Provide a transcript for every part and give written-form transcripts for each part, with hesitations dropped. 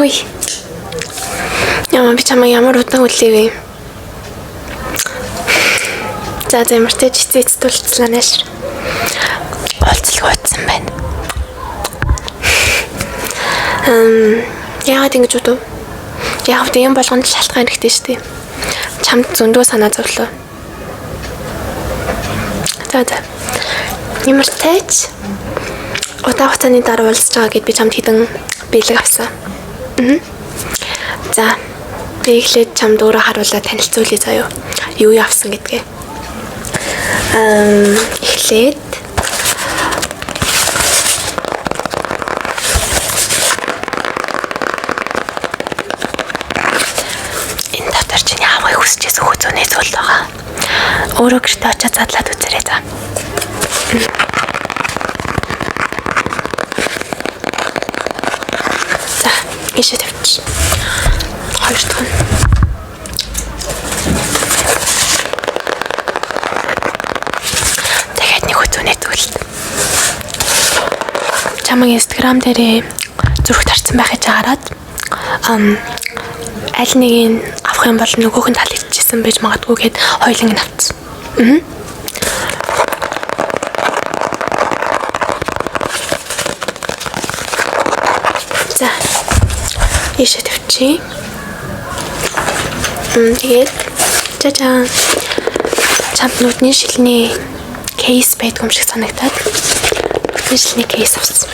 Хөөе. Би чамаа ямар удаан үлээ вэ? За ямартай чицээц тулцлаа нааш. Олцлог утсан байна. Яагаад ингэж бодов? Яг юм болгонд шалтгаан хэрэгтэй шүү дээ. Чамд зөндөө санаа зовлоо. За. Ямартайч удаан хугацааны дараа уулзж байгаа гэд би чамд хэдэн бэлэг авсан. За. Би эхлээд чамд өөрөө харуулаад танилцуулъя заяа. Юу авсан гэдгээ. Эхлээд энэ дотор чинь яамай хүсчээс хөөцөөний зүйл байгаа. Өөрөө гэртээ очиж задлаад үзээрэй за. За, ийшээ тавьчих. Хоёр дахь нь. Тэгээд нэг хөөцөөний зүйлд. Чамайг Instagram дээр зүрх тарцсан байхыг хараад аль нэгийг авах юм бол нөгөөх нь таалагдчихсан байж магадгүй гэд хоёуланг нь авчихсан. За. Ийшээ тавьчих. Тэгээд чачаа чамд нүдний шилний кейс байдгүй юм шиг санагдаад нүдний шилний кейс авсан.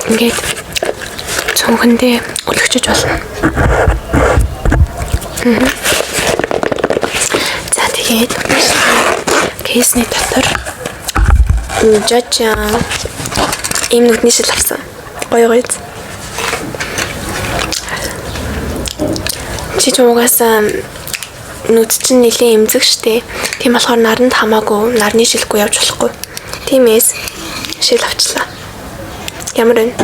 Ингээд цонхондөө өлөгчөж болно. За тэгээд кейсний дотор жажаа ийм нүдний шил авсан. Гоё. Чи чуугаас нүд чинь нэлийн эмзэг штэ. Тийм болохоор наранд хамаагүй нарны шилгүй явж болохгүй. Тиймээс шил авчлаа. Ямар вэ?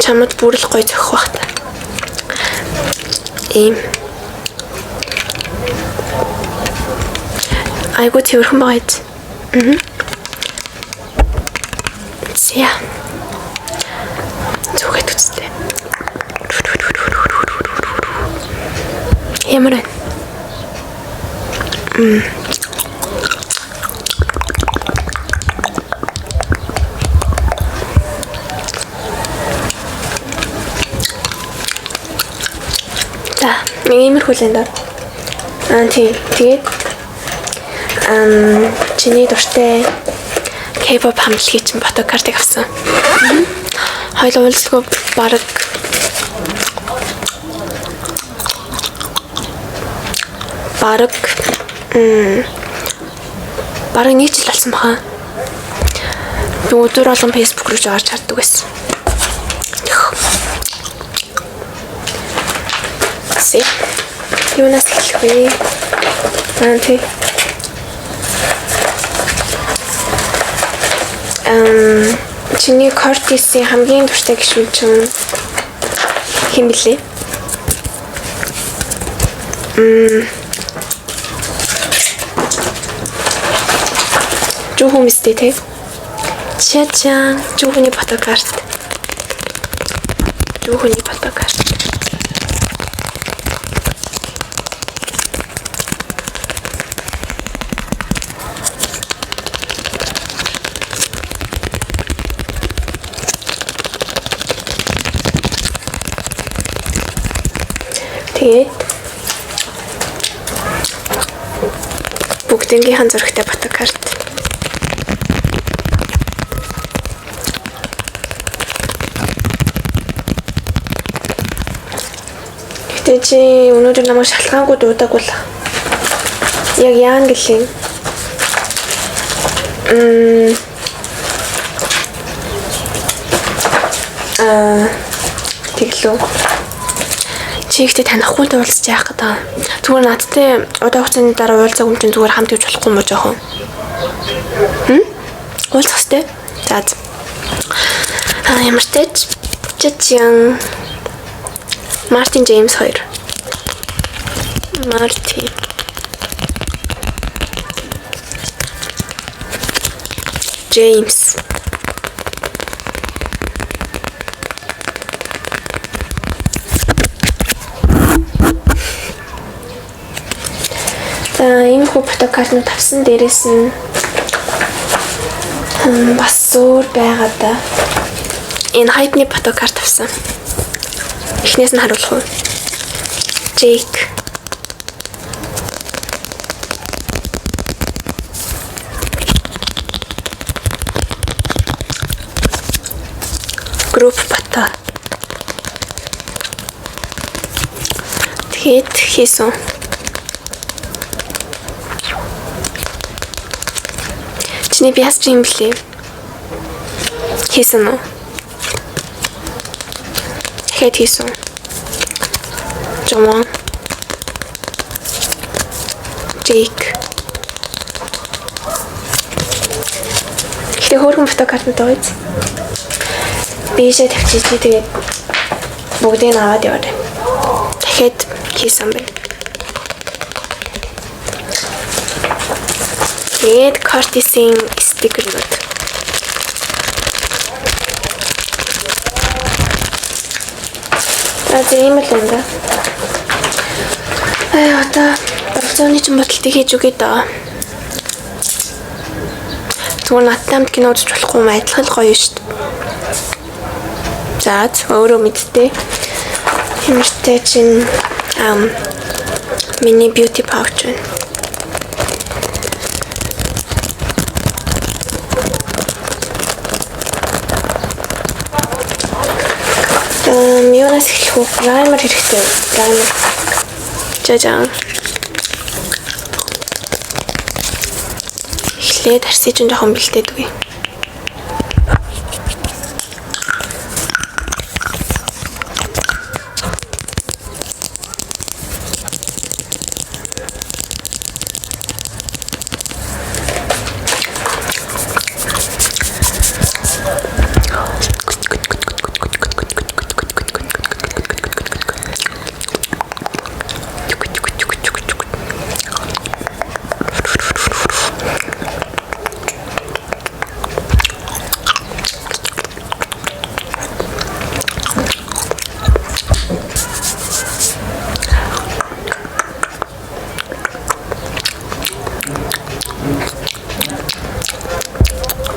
Чамд бүрэл гоё зохих бах та. Ийм. Айгуу цэвэрхэн байд. Зя. Зүгэт үстэй. Ямар вэ? За, иймэрхүү л энэ. Тэгээд чиний дуртай K-pop хамтлагийн чинь фотокартыг авсан. Хоёул уулзлага бараг нэг жил болсон баха. Өдөр болгон Facebook руу орж хардаг байсан. Юунаас эхлэх вэ? Чиний Кортисийн хамгийн дуртай гишүүн хэн блэ? Жуху мистэй те. Чачаа, жухуний фотокарт. Тэгээд бүгднийхэн зурагтай фотокарт. Гэтэ чи өнөөдөр намайг шалтгаангүй дуудаагүй л. Яг яан гэлээ. Тэглүү. Чи ихтэй танихгүй уулзж яах гэдэг. Зүгээр надтай удаан хугацааны дараа уулзах юм чинь зүгээр хамт явж болохгүй мó жоохон. Уулзах хэвээр. За. Ямар ч тач Жижигэн Мартин Джеймс 2. Мартин Джеймс. Энэ хүү фотокартнууд авсан дээрээс нь бас зур байгаа да. Энэ хайпны фотокарт авсан. Эхнээс нь харуулах уу? Джейк. Групп фото. Тэгээд хийсэн. Чиний би ясч юм блэ? Хийсэн үү? Хэд хийсэн? Жомон. Джейк. Ихтэй хөөрхөн фотокартууд байгаа биз? Бишээ тавьчих чи тэгээд бүгдийг аваад яваарай. Дахиад хийсэн байна. Тэгээд картисын стикерүүд. Тийм л юм да. Одоо болцооны ч бодлтыг хийж үгүй даа. Зүгээр надтай хамт кино үзэж болохгүй юм адилхан гоё шүү дээ. За өөрөө мэдтээ. Хэмэртэй чинь миний beauty pouch байна. Юунаас эхлэх вэ? Primer хэрэгтэй. Primer. Жажаа. Эхлээд арсыг чинь жоохон бэлдээд үгүй.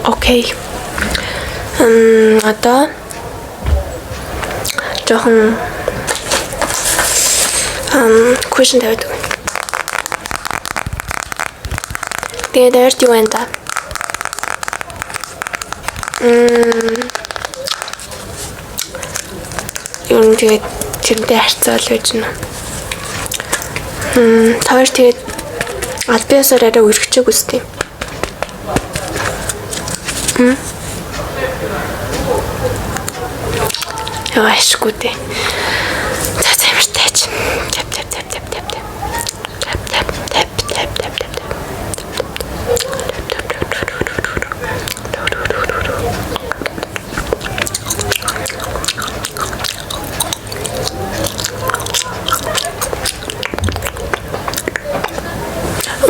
Окей. Одоо жоохон question тавьдаг. Тэгээд ард юу байна да? Юу тэгээд тэрнтэй харьцаал байж гэнэ. Тавар тэгээд албаасаар арай өргөчөөг үстэй. Яашгүй дээ. За ямар тааж. Тап.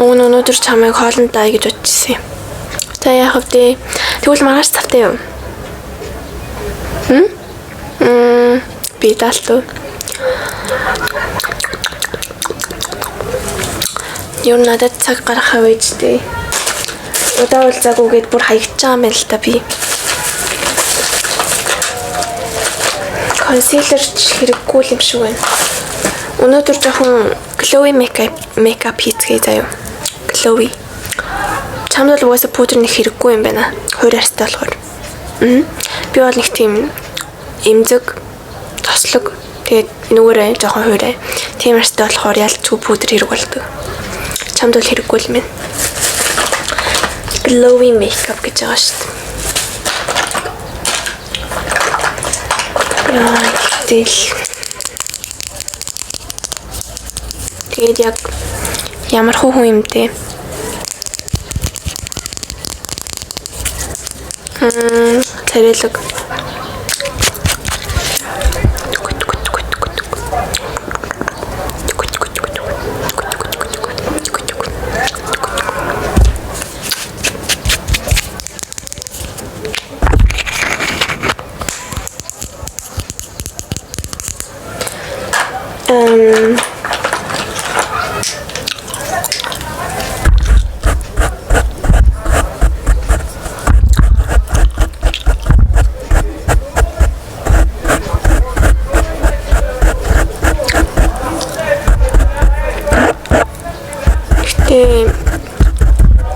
Өнөөдөр чамайг хоолндаа гэж утчихсан юм. За яах вэ? Тэгвэл маргааш тавтай юу? Би даалтуу. Юу надад цаг гаргахаа үедээ. Удаа уулзаагүйгээд бүр хаягдж байгаа юм байна л та би. Консилер хэрэггүй юм шиг байна. Өнөөдөр жоохон glowy makeup хийцгээе заяа. Glowy. Чамд бол угаасаа пудр нэг хэрэггүй юм байна. Хойр арстай болохоор. Би бол нэг тийм эмзэг, тослог. Тэгээд нүгээрээ жоохон хойроо. Тийм арстай болохоор ялцгүй пудр хэрэг болдог. Чамд бол хэрэггүй юм байна. Glowy makeup гэж байгаа шүү дээ. Тэгээд яг ямар хүн юм бэ? Царайлаг.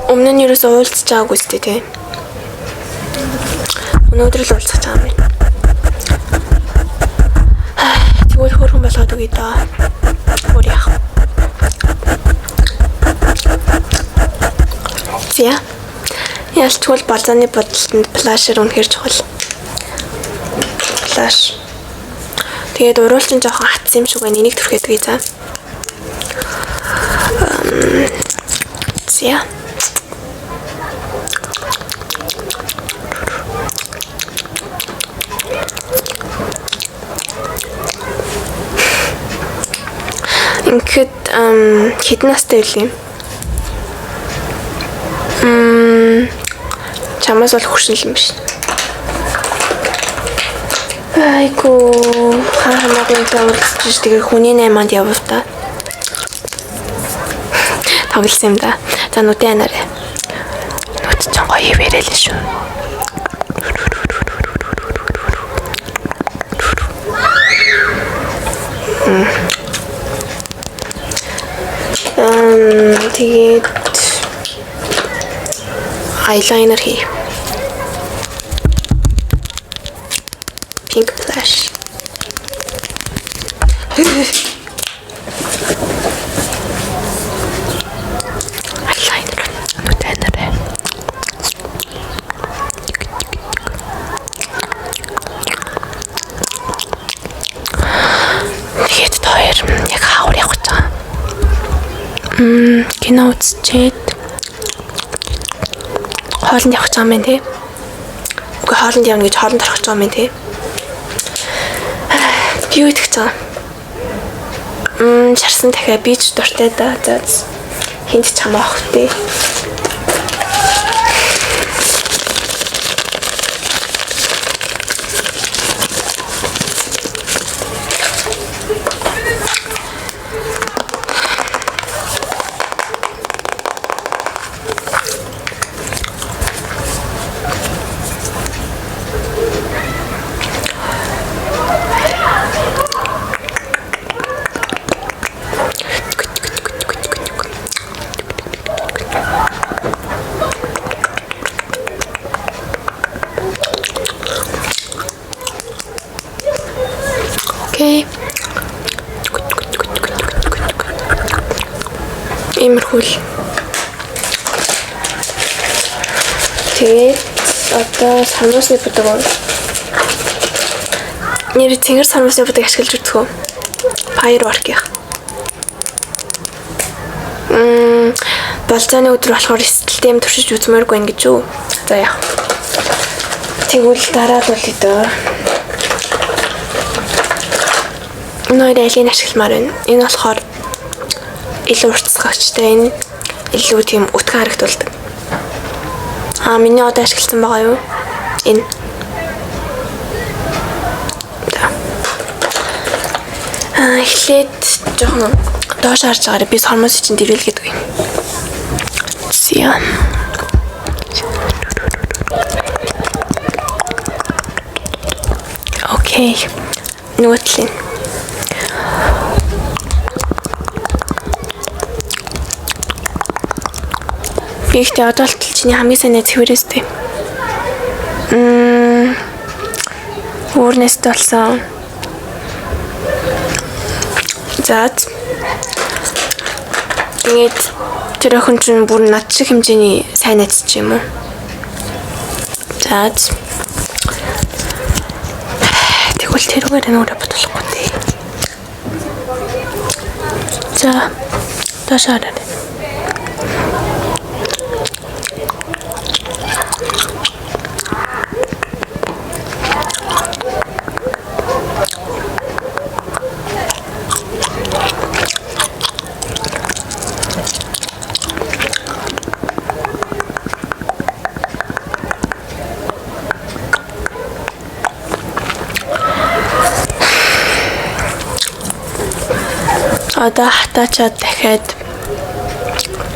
Өмнө нь ерөөсөө уулзч байгаагүй сте тий. Өнөөдөр л уулзах байгаа юм байна. Тэгвэл хөрхөн болгоод өгье даа. Өөр яах. Зя. Ялчгүй балзааны бодлолтод флашер үнэхээр чухал. Флаш. Тэгээд уруулчин жоохон хатсан юм шиг байна. Энийг түрхээд өгье за. Зя. Ингээд хэдэн настай вэ? Чамаас бол хуршил юм биш. Айгу хамаагүй таавалж тэгээ хүний 8-нд явав та. Тоглосон юм да. За нүдэ анаарай. Нүд ч гоё ирэл шүү. Тэгээд eyeliner хий. Pink blush. Eyeliner нүдэнэрэ. Тэгээд тоор яг хавар явах гэж байгаа. Кино үзчихэд хоолнд явах гэж байгаа юм тий. Үгүй хоолнд явна гэж хоолнд орох гэж байгаа юм тий. Би юу идэх гэж байгаа? Чарсан дахиад би ч дуртай да. За хинт ч хамаах тий. Окей. Иймэрхүү. Тэгээд одоо сармусны бүдэг. Нэр тэнгэр сармусны бүдэг ашиглаж үзэх үү? Firework яах. Балзааны өдөр болохоор эсэлтэй юм туршиж үзмээргүй юм гэж үү? За яах. Тэгвэл дараа нь үлдээ. Нойр айлын ашигламаар байна. Энэ болохоор илүү уртсгагчтай, энэ илүү тийм утга харагдуулдаг. Миний одоо ашигласан байгаа юу? Энэ. Эхлээд жоохон доош харж байгаарай. Би сормос чинь дэрвэлгээд үгүй. Зя. Окей. Нүутлин. Би ихтэй одоо л чиний хамгийн сайн найз хөврөөстэй. Өөрнэс толсон. За. Тэгээд тэр охин чинь бүр над шиг хэмжээний сайн найз ч юм уу. За. Тэгвэл тэрүүгээр нүрэ бодлохгүй дээ. За. Ташаарай. Одоо хатаачаад дахиад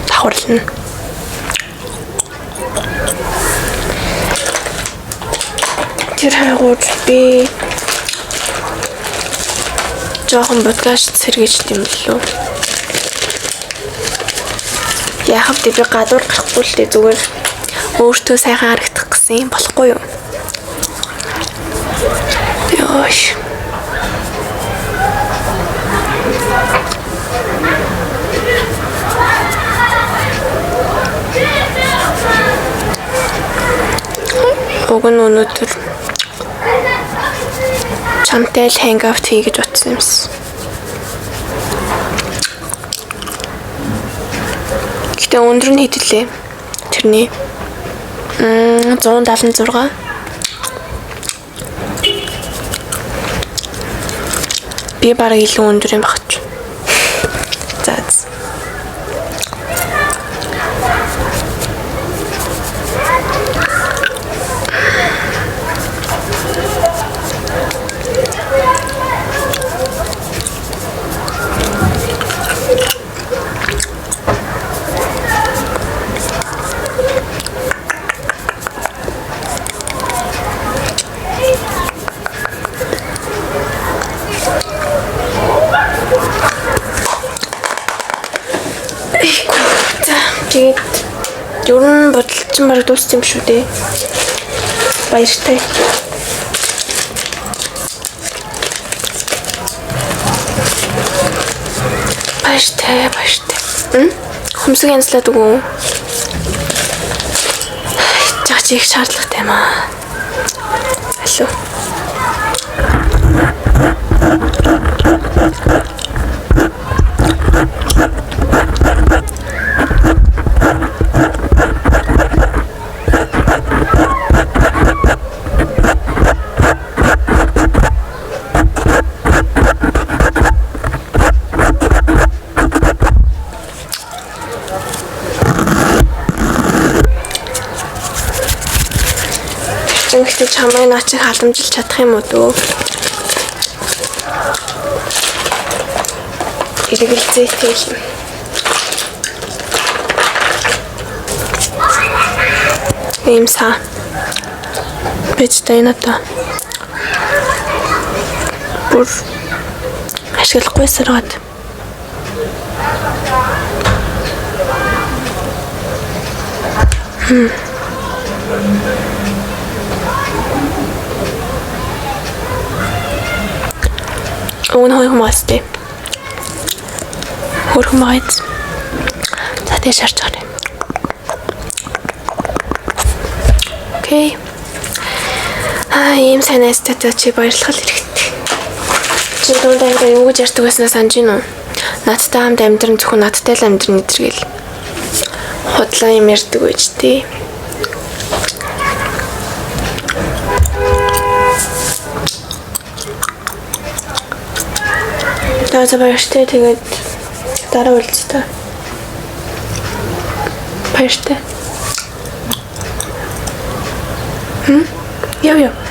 давхарлана. Тэр хайгуур би жоохон подкаст сэргийж тийм лөө. Яахав би гадуур гарахгүй л дээ зүгээр өөртөө сайхан харагдах гэсэн болохгүй юу? Ёш. Уг нь өнөөдөр чамтай л hangout хий гэж бодсон юмс. Гэтэ өндөр нь хэдэлээ. Тэрний 176. Би бараг илүү өндөр юм багч. За. Тэгээд ерөн бодлочин бараг дууссан юм шүү дээ. Баяртай. Баяртай. Хөмсөг янзлаад өгөө. Жаач их шаардлагатай юм аа. Алло. Гэхдээ чамайг наач халамжилж чадах юм уу дөө? Иргэлзээ тэгэл. Имса. Бэжтэй ната. Бүр ашиглахгүй саргаад. Ohne Heuchmaste. Heuchmaiz. За тийш харж байгаа. Окей. Ийм сайн эстетик чи баярлах хэрэгтэй. Чи дуундаа ингээ юу гэж ярьдаг байснаа санаж гин үү? Надтай хамт амьдрын зөвхөн надтай л амьдрын эдэргээл. Хотлоо юм ярьдаг байж тээ. За баяртай тэгээд дараа уулзъя та. Баяртай. Яа.